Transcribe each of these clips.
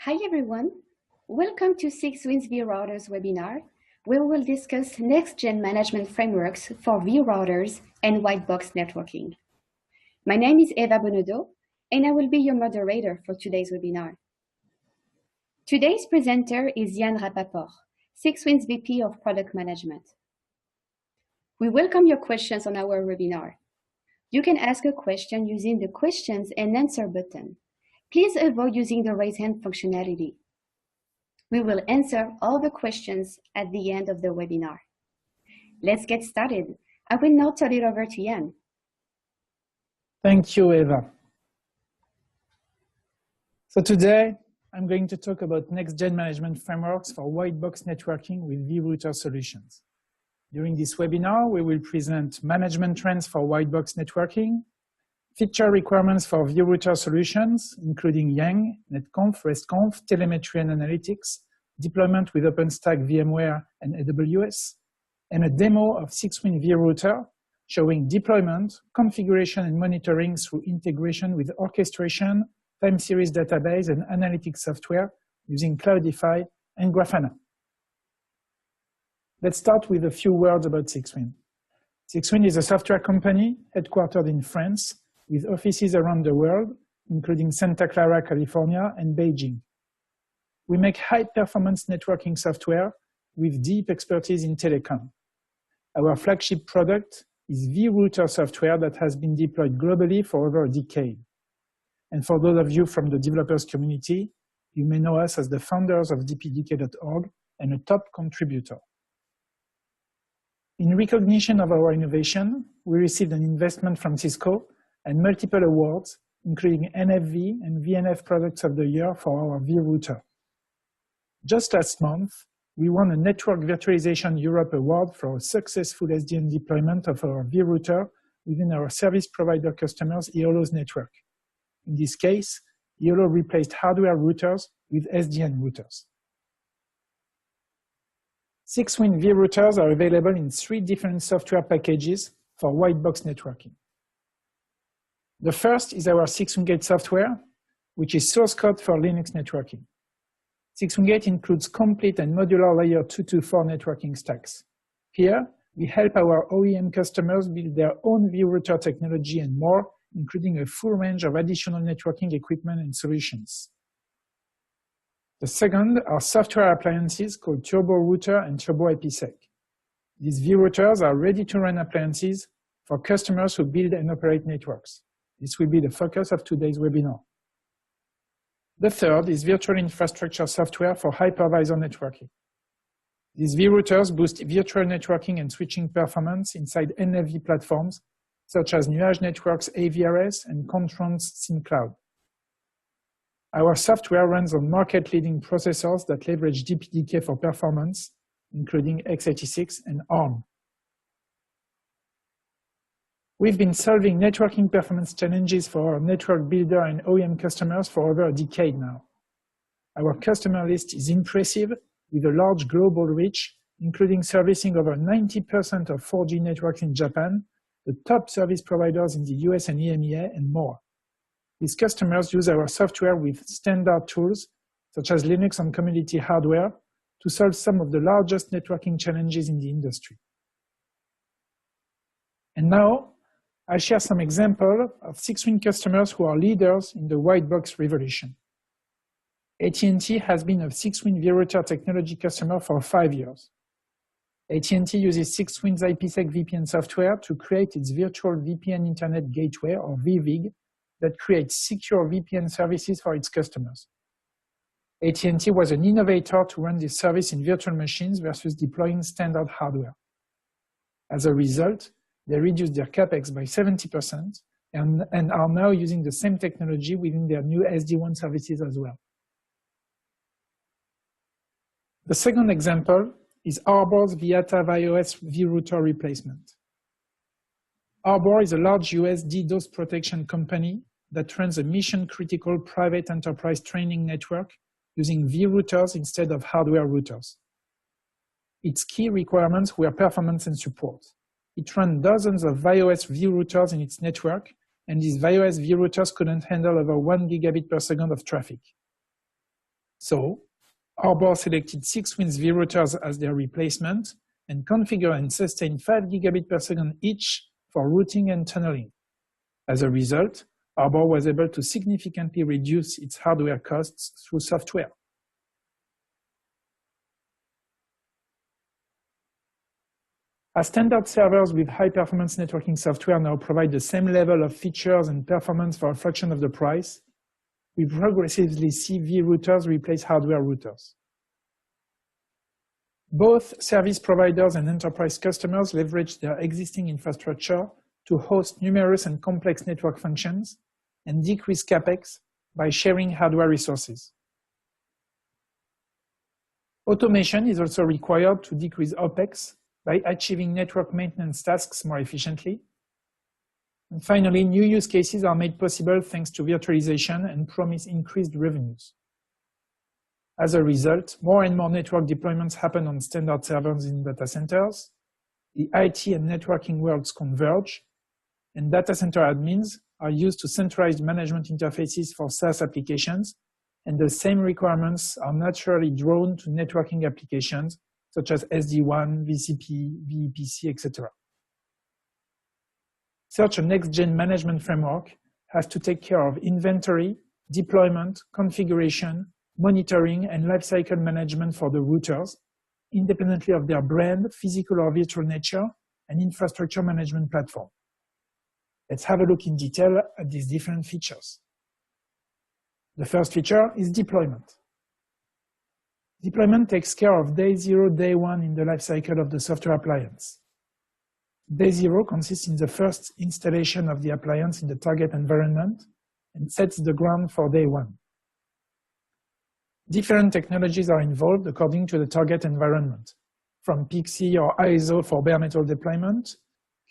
Hi everyone, welcome to 6WIN's vRouters webinar, where we'll discuss next-gen management frameworks for vRouters and white box networking. My name is Eva Bonodo, and I will be your moderator for today's webinar. Today's presenter is Yann Rapaport, 6WIN's VP of Product Management. We welcome your questions on our webinar. You can ask a question using the questions and answer button. Please avoid using the raise hand functionality. We will answer all the questions at the end of the webinar. Let's get started. I will now turn it over to Yann. Thank you, Eva. So today, I'm going to talk about next-gen management frameworks for white box networking with vRouter solutions. During this webinar, we will present management trends for white box networking, feature requirements for vRouter solutions, including YANG, NETCONF, RESTCONF, telemetry and analytics, deployment with OpenStack, VMware, and AWS, and a demo of 6WIN vRouter showing deployment, configuration, and monitoring through integration with orchestration, time series database, and analytics software using Cloudify and Grafana. Let's start with a few words about 6WIN. 6WIN is a software company headquartered in France with offices around the world, including Santa Clara, California, and Beijing. We make high-performance networking software with deep expertise in telecom. Our flagship product is vRouter software that has been deployed globally for over a decade. And for those of you from the developers community, you may know us as the founders of dpdk.org and a top contributor. In recognition of our innovation, we received an investment from Cisco and multiple awards, including NFV and VNF Products of the Year for our vRouter. Just last month, we won a Network Virtualization Europe Award for a successful SDN deployment of our vRouter within our service provider customers' EOLO's network. In this case, EOLO replaced hardware routers with SDN routers. 6WIN vRouters are available in 3 different software packages for white box networking. The first is our 6WIN software, which is source code for Linux networking. 6WIN includes complete and modular layer 2 to 4 networking stacks. Here, we help our OEM customers build their own vRouter technology and more, including a full range of additional networking equipment and solutions. The second are software appliances called Turbo Router and Turbo IPsec. These vRouters are ready-to-run appliances for customers who build and operate networks. This will be the focus of today's webinar. The third is virtual infrastructure software for hypervisor networking. These vRouters boost virtual networking and switching performance inside NFV platforms, such as Nuage Networks AVRS and Controns SymCloud. Our software runs on market-leading processors that leverage dpdk for performance, including x86 and ARM. We've been solving networking performance challenges for our network builder and OEM customers for over a decade now. Our customer list is impressive, with a large global reach, including servicing over 90% of 4G networks in Japan, the top service providers in the US and EMEA, and more. These customers use our software with standard tools, such as Linux and community hardware, to solve some of the largest networking challenges in the industry. And now, I'll share some examples of 6WIN customers who are leaders in the white box revolution. AT&T has been a 6WIN vRouter technology customer for 5 years. AT&T uses 6WIN's IPsec VPN software to create its virtual VPN Internet Gateway, or VVIG, that creates secure VPN services for its customers. AT&T was an innovator to run this service in virtual machines versus deploying standard hardware. As a result, they reduced their CapEx by 70% and are now using the same technology within their new SD-WAN services as well. The second example is Arbor's Viata vyos vRouter replacement. Arbor is a large US DDoS protection company that runs a mission-critical private enterprise training network using vRouters instead of hardware routers. Its key requirements were performance and support. It ran dozens of vyos vRouters in its network, and these vyos vRouters couldn't handle over 1 gigabit per second of traffic. So, Arbor selected 6WINS vRouters as their replacement and configured and sustained 5 gigabit per second each for routing and tunneling. As a result, Arbor was able to significantly reduce its hardware costs through software. As standard servers with high-performance networking software now provide the same level of features and performance for a fraction of the price, we progressively see vRouters replace hardware routers. Both service providers and enterprise customers leverage their existing infrastructure to host numerous and complex network functions and decrease CapEx by sharing hardware resources. Automation is also required to decrease OpEx by achieving network maintenance tasks more efficiently. And finally, new use cases are made possible thanks to virtualization and promise increased revenues. As a result, more and more network deployments happen on standard servers in data centers, the IT and networking worlds converge, and data center admins are used to centralized management interfaces for SaaS applications, and the same requirements are naturally drawn to networking applications such as SD-WAN, VCP, VEPC, etc. Such a next-gen management framework has to take care of inventory, deployment, configuration, monitoring, and lifecycle management for the routers, independently of their brand, physical or virtual nature, and infrastructure management platform. Let's have a look in detail at these different features. The first feature is deployment. Deployment takes care of day 0, day 1 in the lifecycle of the software appliance. Day 0 consists in the first installation of the appliance in the target environment and sets the ground for day 1. Different technologies are involved according to the target environment, from PXE or ISO for bare metal deployment,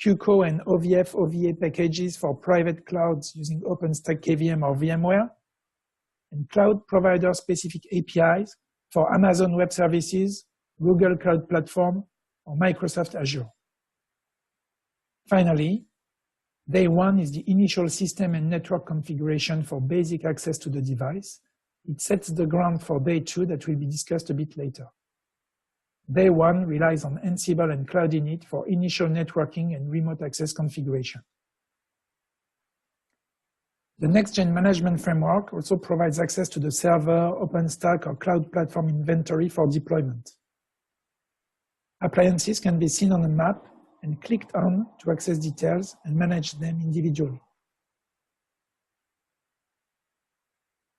QCO and OVF OVA packages for private clouds using OpenStack KVM or VMware, and cloud provider-specific APIs for Amazon Web Services, Google Cloud Platform, or Microsoft Azure. Finally, day 1 is the initial system and network configuration for basic access to the device. It sets the ground for day 2 that will be discussed a bit later. Day 1 relies on Ansible and Cloud Init for initial networking and remote access configuration. The next-gen management framework also provides access to the server, OpenStack, or cloud platform inventory for deployment. Appliances can be seen on a map and clicked on to access details and manage them individually.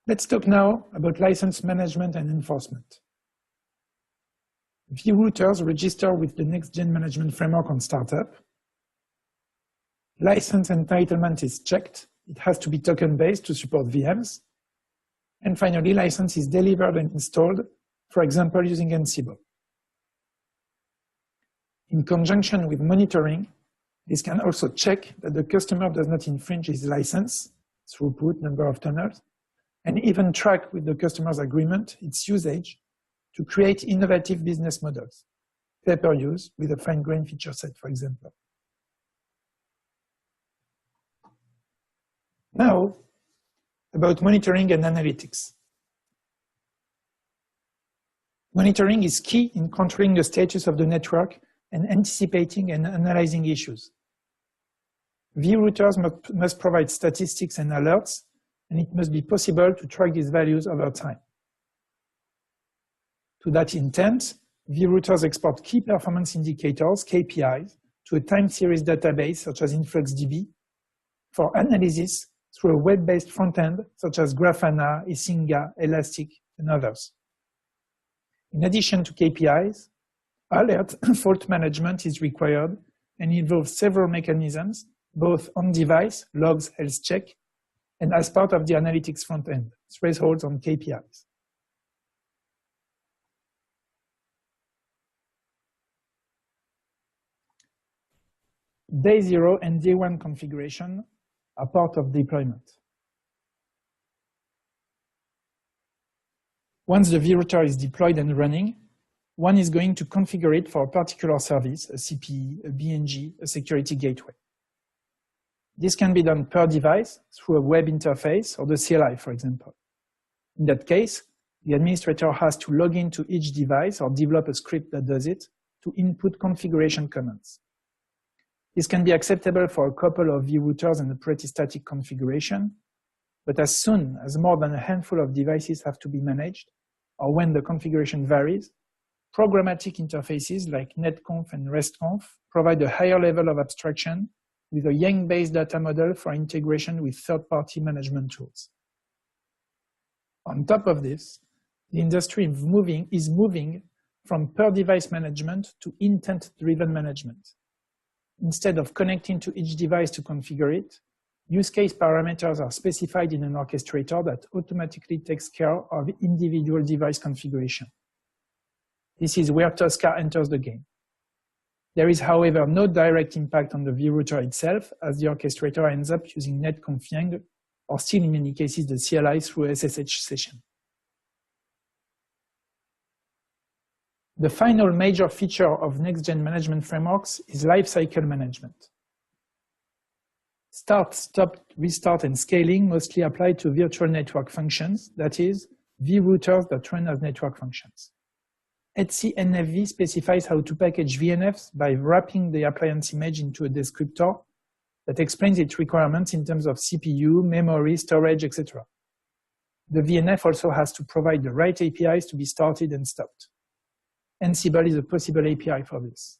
Let's talk now about license management and enforcement. vRouters register with the next-gen management framework on startup. License entitlement is checked. It has to be token-based to support VMs. And finally, license is delivered and installed, for example, using Ansible. In conjunction with monitoring, this can also check that the customer does not infringe his license, throughput, number of tunnels, and even track with the customer's agreement its usage to create innovative business models, pay-per-use with a fine-grained feature set, for example. Now, about monitoring and analytics. Monitoring is key in controlling the status of the network and anticipating and analyzing issues. vRouters must provide statistics and alerts, and it must be possible to track these values over time. To that intent, vRouters export key performance indicators, KPIs, to a time series database such as InfluxDB for analysis through a web-based front-end such as Grafana, Isinga, Elastic, and others. In addition to KPIs, alert fault management is required and involves several mechanisms, both on-device, logs, health check, and as part of the analytics front-end, thresholds on KPIs. Day 0 and day 1 configuration are part of deployment. Once the vRouter is deployed and running, one is going to configure it for a particular service, a CPE, a BNG, a security gateway. This can be done per device through a web interface or the CLI, for example. In that case, The administrator has to log into each device or develop a script that does it to input configuration commands. This can be acceptable for a couple of vRouters and a pretty static configuration, but as soon as more than a handful of devices have to be managed, or when the configuration varies, programmatic interfaces like NETCONF and RESTCONF provide a higher level of abstraction with a Yang-based data model for integration with third-party management tools. On top of this, the industry is moving from per-device management to intent-driven management. Instead of connecting to each device to configure it, use case parameters are specified in an orchestrator that automatically takes care of individual device configuration. This is where Tosca enters the game. There is, however, no direct impact on the vRouter itself, as the orchestrator ends up using NetConf Yang, or still in many cases the CLI through SSH session. The final major feature of next-gen management frameworks is lifecycle management. Start, stop, restart, and scaling mostly apply to virtual network functions, that is, vRouters that run as network functions. etcnfv specifies how to package VNFs by wrapping the appliance image into a descriptor that explains its requirements in terms of CPU, memory, storage, etc. The VNF also has to provide the right APIs to be started and stopped. Ansible is a possible API for this.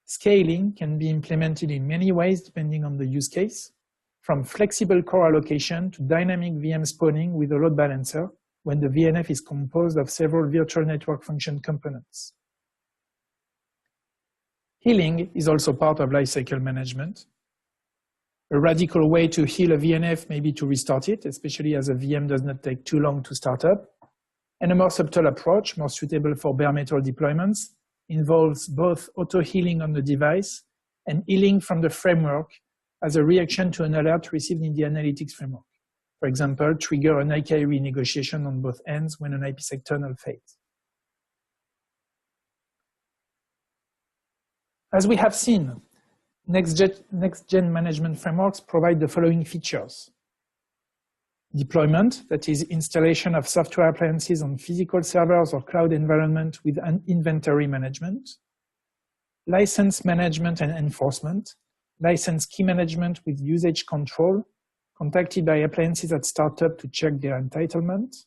Scaling can be implemented in many ways depending on the use case, from flexible core allocation to dynamic VM spawning with a load balancer when the VNF is composed of several virtual network function components. Healing is also part of lifecycle management. A radical way to heal a VNF may be to restart it, especially as a VM does not take too long to start up. And a more subtle approach, more suitable for bare metal deployments, involves both auto-healing on the device and healing from the framework as a reaction to an alert received in the analytics framework. For example, trigger an IK renegotiation on both ends when an IPsec tunnel fails. As we have seen, next-gen management frameworks provide the following features. Deployment, that is installation of software appliances on physical servers or cloud environment with an inventory management. License management and enforcement. License key management with usage control, contacted by appliances at startup to check their entitlement.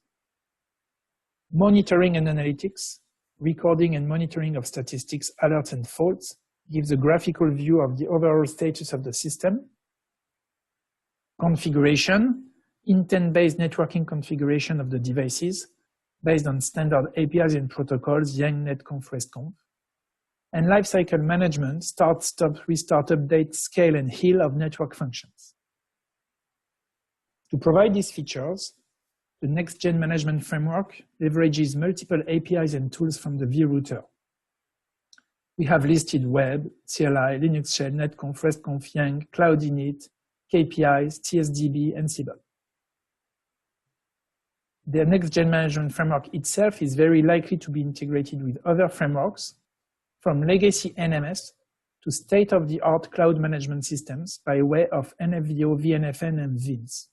Monitoring and analytics. Recording and monitoring of statistics, alerts, and faults gives a graphical view of the overall status of the system. Configuration. Intent-based networking configuration of the devices based on standard APIs and protocols, Yang, NetConf, RESTCONF. And lifecycle management, start, stop, restart, update, scale, and heal of network functions. To provide these features, the next-gen management framework leverages multiple APIs and tools from the vRouter. We have listed web, CLI, Linux shell, NetConf, RESTCONF, Yang, Cloud Init, KPIs, TSDB, and Ansible. The next-gen management framework itself is very likely to be integrated with other frameworks, from legacy NMS to state-of-the-art cloud management systems by way of NFVO, VNFN, and VINs.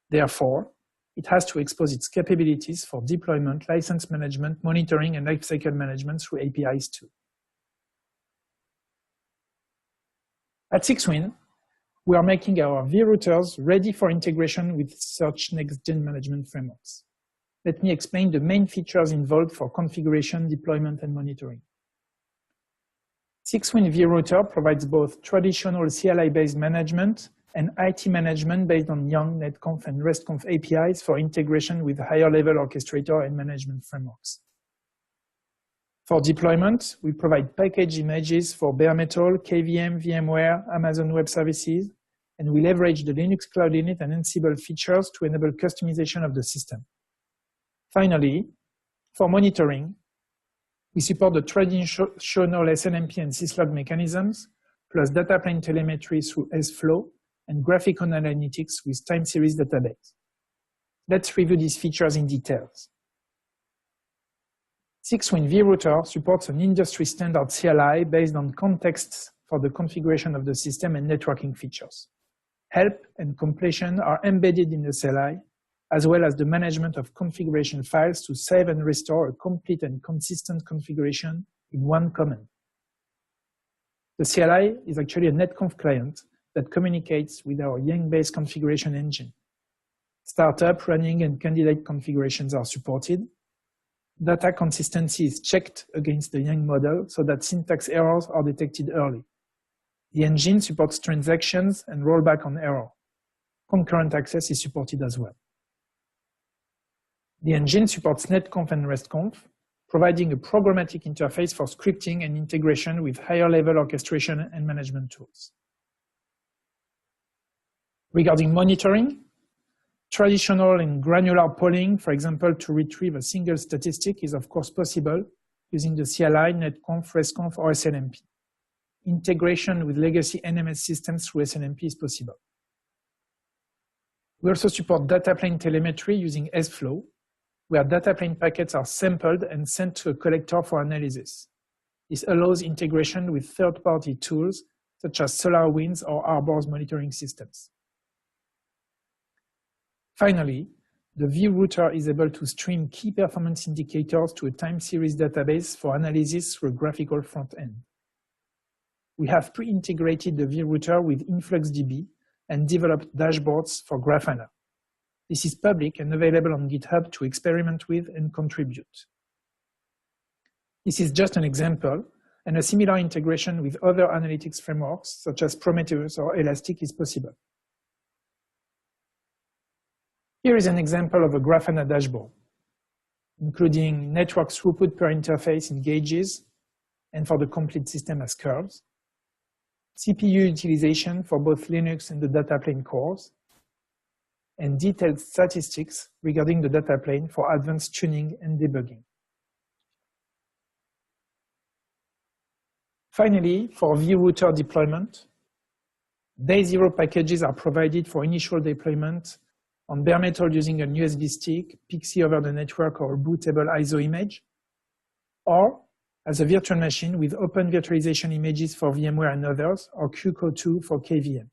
Therefore, it has to expose its capabilities for deployment, license management, monitoring, and lifecycle management through APIs too. At 6WIN, we are making our vRouters ready for integration with such next-gen management frameworks. Let me explain the main features involved for configuration, deployment, and monitoring. 6WIN vRouter provides both traditional CLI-based management and IT management based on Yang, NetConf, and RESTCONF APIs for integration with higher-level orchestrator and management frameworks. For deployment, we provide package images for bare metal, KVM, VMware, Amazon Web Services, and we leverage the Linux Cloud Init and Ansible features to enable customization of the system. Finally, for monitoring, we support the traditional SNMP and syslog mechanisms, plus data plane telemetry through sFlow and graphical analytics with time series database. Let's review these features in detail. 6WIN vRouter supports an industry standard CLI based on contexts for the configuration of the system and networking features. Help and completion are embedded in the CLI, as well as the management of configuration files to save and restore a complete and consistent configuration in one command. The CLI is actually a NETCONF client that communicates with our Yang-based configuration engine. Startup, running, and candidate configurations are supported. Data consistency is checked against the Yang model so that syntax errors are detected early. The engine supports transactions and rollback on error. Concurrent access is supported as well. The engine supports NETCONF and RESTCONF, providing a programmatic interface for scripting and integration with higher-level orchestration and management tools. Regarding monitoring, traditional and granular polling, for example, to retrieve a single statistic is of course possible using the CLI, NETCONF, RESTCONF, or SNMP. Integration with legacy NMS systems through SNMP is possible. We also support data plane telemetry using sFlow, where data plane packets are sampled and sent to a collector for analysis. This allows integration with third-party tools such as SolarWinds or Arbor's monitoring systems. Finally, the vRouter is able to stream key performance indicators to a time series database for analysis through a graphical front end. We have pre-integrated the vRouter with InfluxDB and developed dashboards for Grafana. This is public and available on GitHub to experiment with and contribute. This is just an example, and a similar integration with other analytics frameworks such as Prometheus or Elastic is possible. Here is an example of a Grafana dashboard, including network throughput per interface in gauges and for the complete system as curves, CPU utilization for both Linux and the data plane cores, and detailed statistics regarding the data plane for advanced tuning and debugging. Finally, for vRouter deployment, day zero packages are provided for initial deployment on bare metal using a USB stick, PXE over the network, or a bootable ISO image, or as a virtual machine with open virtualization images for VMware and others, or QCO2 for KVM.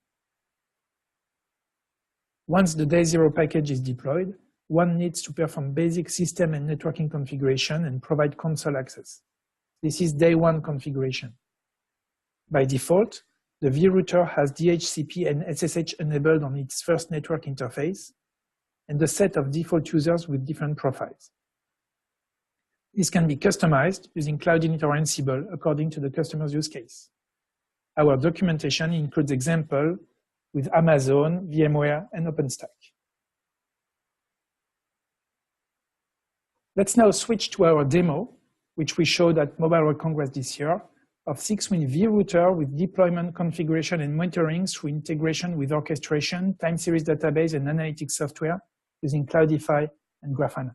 Once the day zero package is deployed, one needs to perform basic system and networking configuration and provide console access. This is day one configuration. By default, the vRouter has DHCP and SSH enabled on its first network interface, and a set of default users with different profiles. This can be customized using Cloud Init or Ansible according to the customer's use case. Our documentation includes examples with Amazon, VMware, and OpenStack. Let's now switch to our demo, which we showed at Mobile World Congress this year, of 6WIND vRouter with deployment, configuration, and monitoring through integration with orchestration, time series database, and analytics software using Cloudify and Grafana.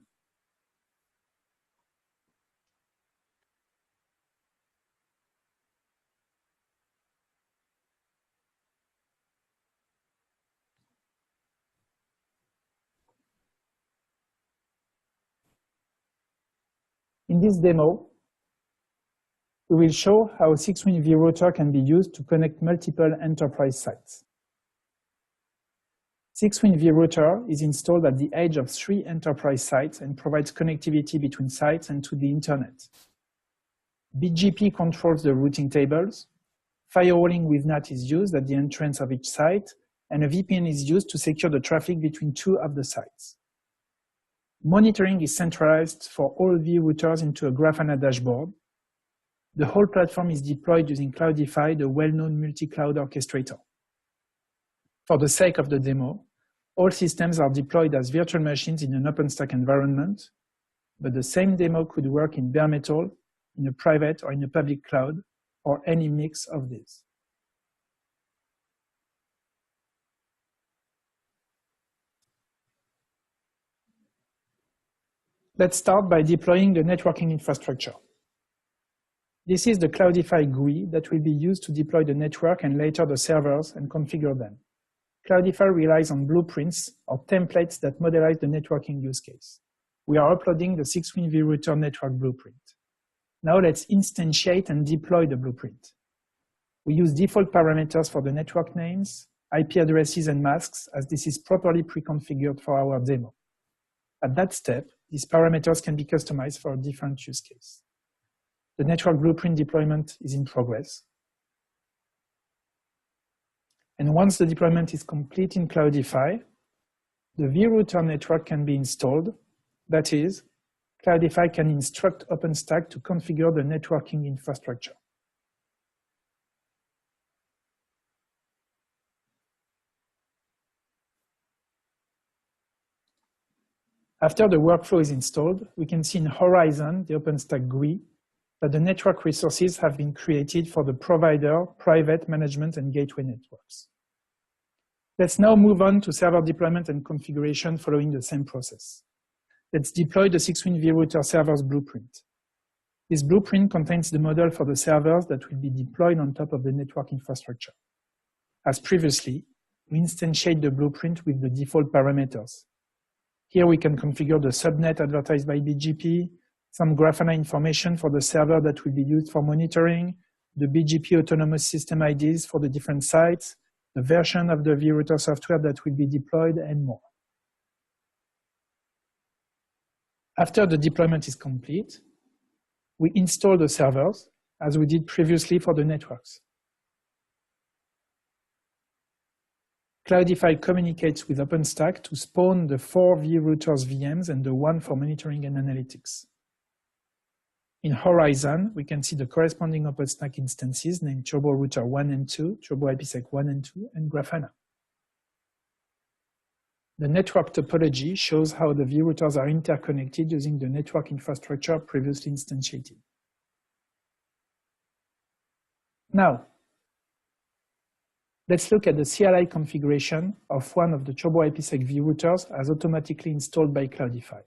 In this demo, we will show how 6WIND vRouter can be used to connect multiple enterprise sites. 6WIND vRouter is installed at the edge of 3 enterprise sites and provides connectivity between sites and to the internet. BGP controls the routing tables, firewalling with NAT is used at the entrance of each site, and a VPN is used to secure the traffic between 2 of the sites. Monitoring is centralized for all vRouters into a Grafana dashboard. The whole platform is deployed using Cloudify, the well-known multi-cloud orchestrator. For the sake of the demo, all systems are deployed as virtual machines in an OpenStack environment, but the same demo could work in bare metal, in a private or in a public cloud, or any mix of these. Let's start by deploying the networking infrastructure. This is the Cloudify GUI that will be used to deploy the network and later the servers and configure them. Cloudify relies on blueprints or templates that modelize the networking use case. We are uploading the 6WIND vRouter network blueprint. Now let's instantiate and deploy the blueprint. We use default parameters for the network names, IP addresses, and masks, as this is properly pre-configured for our demo. At that step, these parameters can be customized for a different use case. The network blueprint deployment is in progress. And once the deployment is complete in Cloudify, the vRouter network can be installed. That is, Cloudify can instruct OpenStack to configure the networking infrastructure. After the workflow is installed, we can see in Horizon, the OpenStack GUI, that the network resources have been created for the provider, private, management, and gateway networks. Let's now move on to server deployment and configuration following the same process. Let's deploy the 6WIND vRouter servers blueprint. This blueprint contains the model for the servers that will be deployed on top of the network infrastructure. As previously, we instantiate the blueprint with the default parameters. Here we can configure the subnet advertised by BGP, some Grafana information for the server that will be used for monitoring, the BGP autonomous system IDs for the different sites, the version of the vRouter software that will be deployed, and more. After the deployment is complete, we install the servers, as we did previously for the networks. Cloudify communicates with OpenStack to spawn the 4 vRouters VMs and the 1 for monitoring and analytics. In Horizon, we can see the corresponding OpenStack instances named Turbo Router 1 and 2, Turbo IPsec 1 and 2, and Grafana. The network topology shows how the vRouters are interconnected using the network infrastructure previously instantiated. Now, let's look at the CLI configuration of one of the Turbo IPsec vRouters as automatically installed by Cloudify.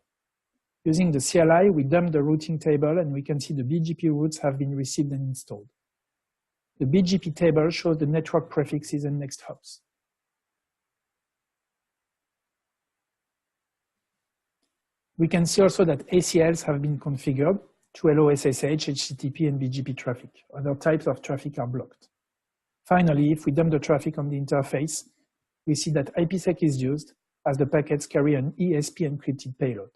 Using the CLI, we dump the routing table and we can see the BGP routes have been received and installed. The BGP table shows the network prefixes and next hops. We can see also that ACLs have been configured to allow SSH, HTTP, and BGP traffic. Other types of traffic are blocked. Finally, if we dump the traffic on the interface, we see that IPsec is used as the packets carry an ESP encrypted payload.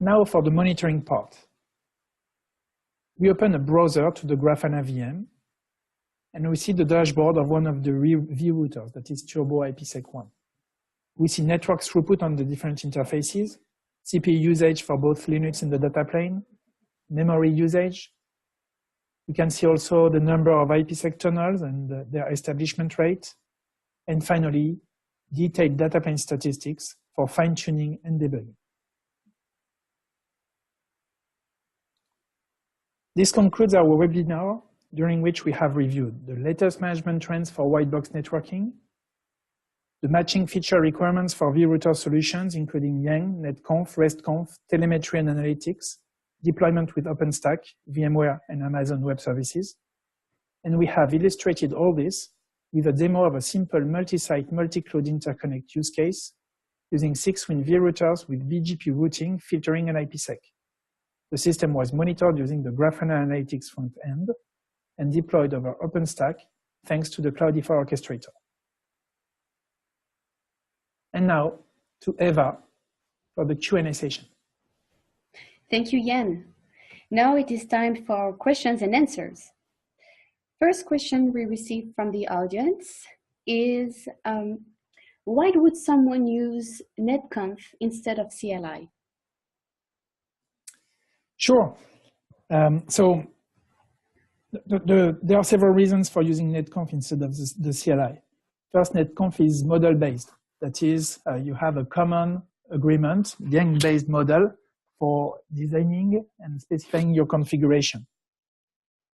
Now for the monitoring part. We open a browser to the Grafana VM, and we see the dashboard of one of the vRouters, that is Turbo IPsec 1. We see network throughput on the different interfaces, CPU usage for both Linux and the data plane, memory usage. We can see also the number of IPsec tunnels and their establishment rate. And finally, detailed data plane statistics for fine-tuning and debugging. This concludes our webinar, during which we have reviewed the latest management trends for white box networking, the matching feature requirements for vRouter solutions, including YANG, NETCONF, RESTCONF, telemetry and analytics, deployment with OpenStack, VMware, and Amazon Web Services. And we have illustrated all this with a demo of a simple multi-site, multi-cloud interconnect use case using 6WIND vRouters with BGP routing, filtering, and IPsec. The system was monitored using the Grafana Analytics front end and deployed over OpenStack thanks to the Cloudify orchestrator. And now to Eva for the Q&A session. Thank you, Jan. Now it is time for questions and answers. First question we received from the audience is, why would someone use NETCONF instead of CLI? Sure. So there are several reasons for using NETCONF instead of the CLI. First, NETCONF is model-based. That is, you have a common agreement, YANG-based model for designing and specifying your configuration.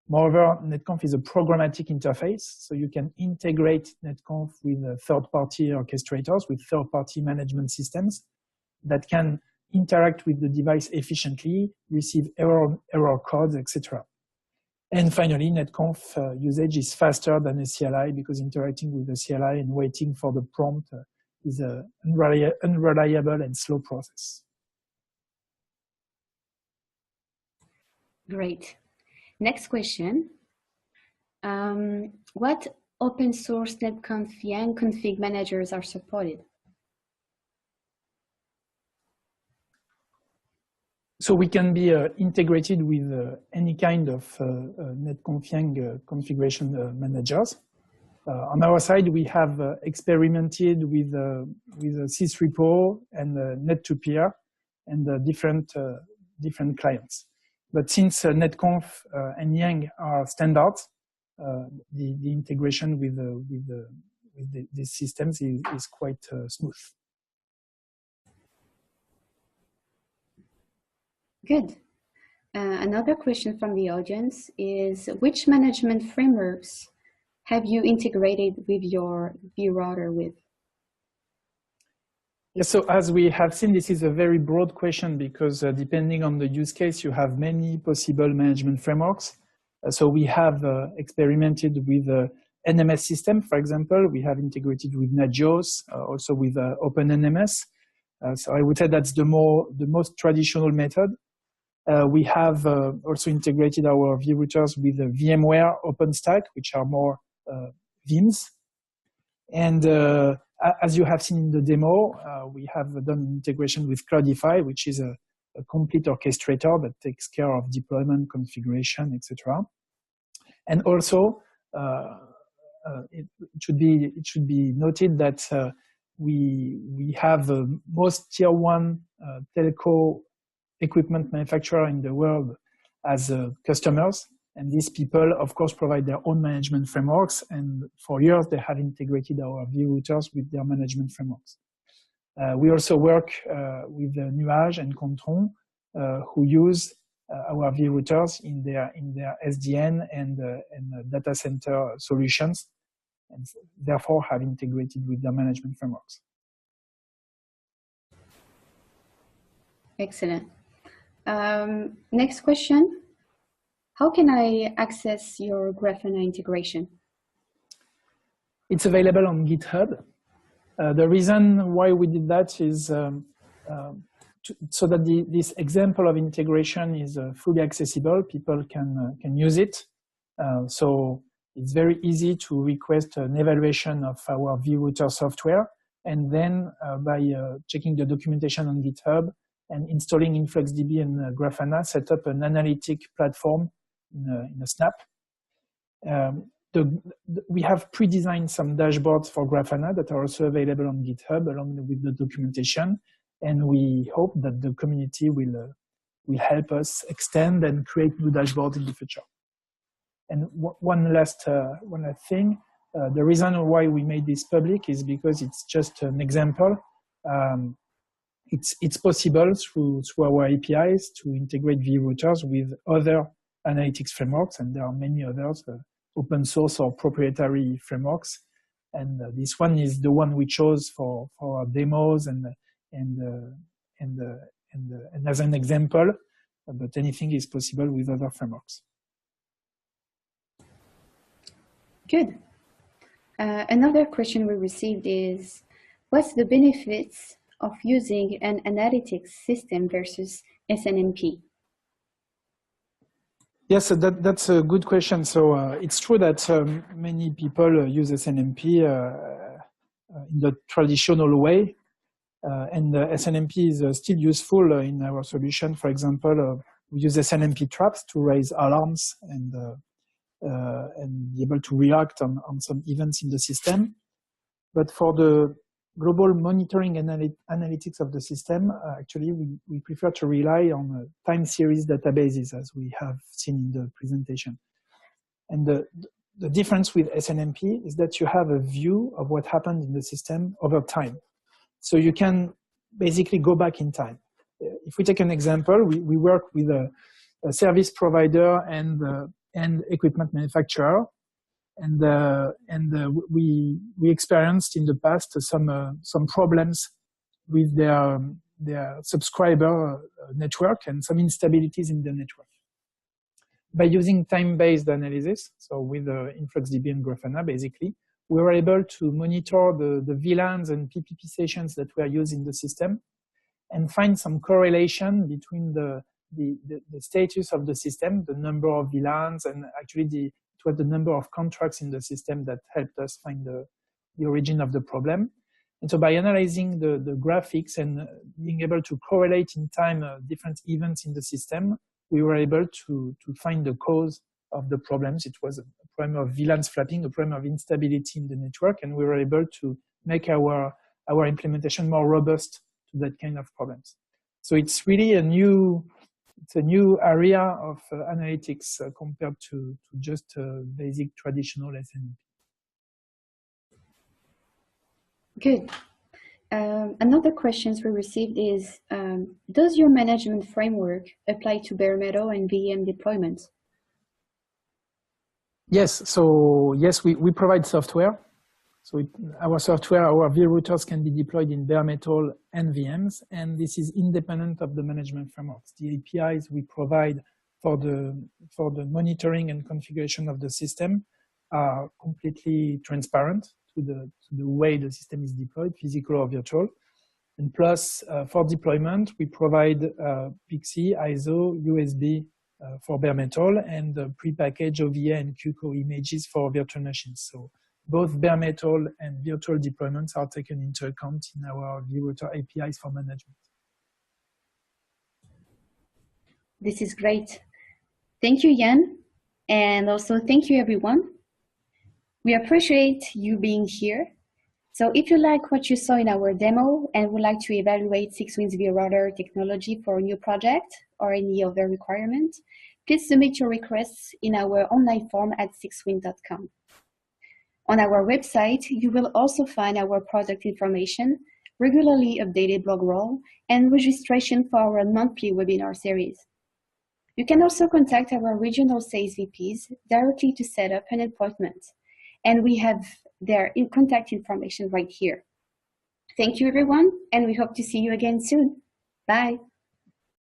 Moreover, NETCONF is a programmatic interface, so you can integrate NETCONF with third-party orchestrators, with third-party management systems that can interact with the device efficiently, receive error codes, etc. And finally, NETCONF usage is faster than a CLI because interacting with the CLI and waiting for the prompt is an unreliable and slow process. Great. Next question. What open source NETCONF YANG config managers are supported? So we can be integrated with any kind of NETCONF configuration managers. On our side, we have experimented with sysrepo and net2peer and different clients. But since NetConf and Yang are standards, the integration with these systems is quite smooth. Good. Another question from the audience is, which management frameworks have you integrated with your vRouter with? Yes, so as we have seen, this is a very broad question because depending on the use case, you have many possible management frameworks. So we have experimented with NMS system, for example. We have integrated with Nagios, also with OpenNMS. So I would say that's the most traditional method. We have also integrated our vRouters with VMware, OpenStack, which are more VIMs. And as you have seen in the demo, we have done integration with Cloudify, which is a complete orchestrator that takes care of deployment, configuration, etc. And also, it should be noted that we have most tier 1 telco equipment manufacturer in the world as customers. And these people, of course, provide their own management frameworks. And for years, they have integrated our vRouters with their management frameworks. We also work with Nuage and Contron, who use our vRouters in their SDN and data center solutions, and therefore have integrated with their management frameworks. Excellent. Next question. How can I access your Grafana integration? It's available on GitHub. The reason why we did that is so that this example of integration is fully accessible. People can use it. So it's very easy to request an evaluation of our vRouter software. And then by checking the documentation on GitHub and installing InfluxDB and Grafana, set up an analytic platform in a snap. We have pre-designed some dashboards for Grafana that are also available on GitHub along with the documentation. And we hope that the community will help us extend and create new dashboards in the future. And one last thing, the reason why we made this public is because it's just an example. It's possible through our APIs to integrate vRouters with other analytics frameworks, and there are many others, open source or proprietary frameworks. And this one is the one we chose for our demos and as an example, but anything is possible with other frameworks. Good. Another question we received is, what's the benefits of using an analytics system versus SNMP? Yes, that's a good question. So it's true that many people use SNMP in the traditional way. And SNMP is still useful in our solution. For example, we use SNMP traps to raise alarms and be able to react on some events in the system. But for the global monitoring analytics of the system, actually, we prefer to rely on time series databases, as we have seen in the presentation. And the difference with SNMP is that you have a view of what happened in the system over time. So you can basically go back in time. If we take an example, we work with a service provider and equipment manufacturer, and we experienced in the past some problems with their subscriber network and some instabilities in the network. By using time-based analysis, so with InfluxDB and Grafana, basically, we were able to monitor the VLANs and PPP sessions that were used in the system and find some correlation between the status of the system, the number of VLANs, and actually it was the number of contracts in the system that helped us find the origin of the problem. And so by analyzing the graphics and being able to correlate in time different events in the system, we were able to find the cause of the problems. It was a problem of VLANs flapping, a problem of instability in the network, and we were able to make our implementation more robust to that kind of problems. So it's really a new area of analytics compared to just basic traditional SNMP. Good. Another question we received is, does your management framework apply to bare metal and VM deployments? Yes, so yes, we provide software. So our software, our vRouters can be deployed in bare metal and VMs, and this is independent of the management frameworks. The APIs we provide for the monitoring and configuration of the system are completely transparent to the way the system is deployed, physical or virtual. And plus, for deployment, we provide PXE, ISO, USB for bare metal, and prepackaged OVA and QCO images for virtual machines. So both bare metal and virtual deployments are taken into account in our vRouter APIs for management. This is great. Thank you, Jan. And also thank you, everyone. We appreciate you being here. So if you like what you saw in our demo and would like to evaluate 6WIN's vRouter technology for a new project or any other requirement, please submit your requests in our online form at 6WIN.com. On our website, you will also find our product information, regularly updated blog roll, and registration for our monthly webinar series. You can also contact our regional sales VPs directly to set up an appointment, and we have their contact information right here. Thank you, everyone, and we hope to see you again soon. Bye.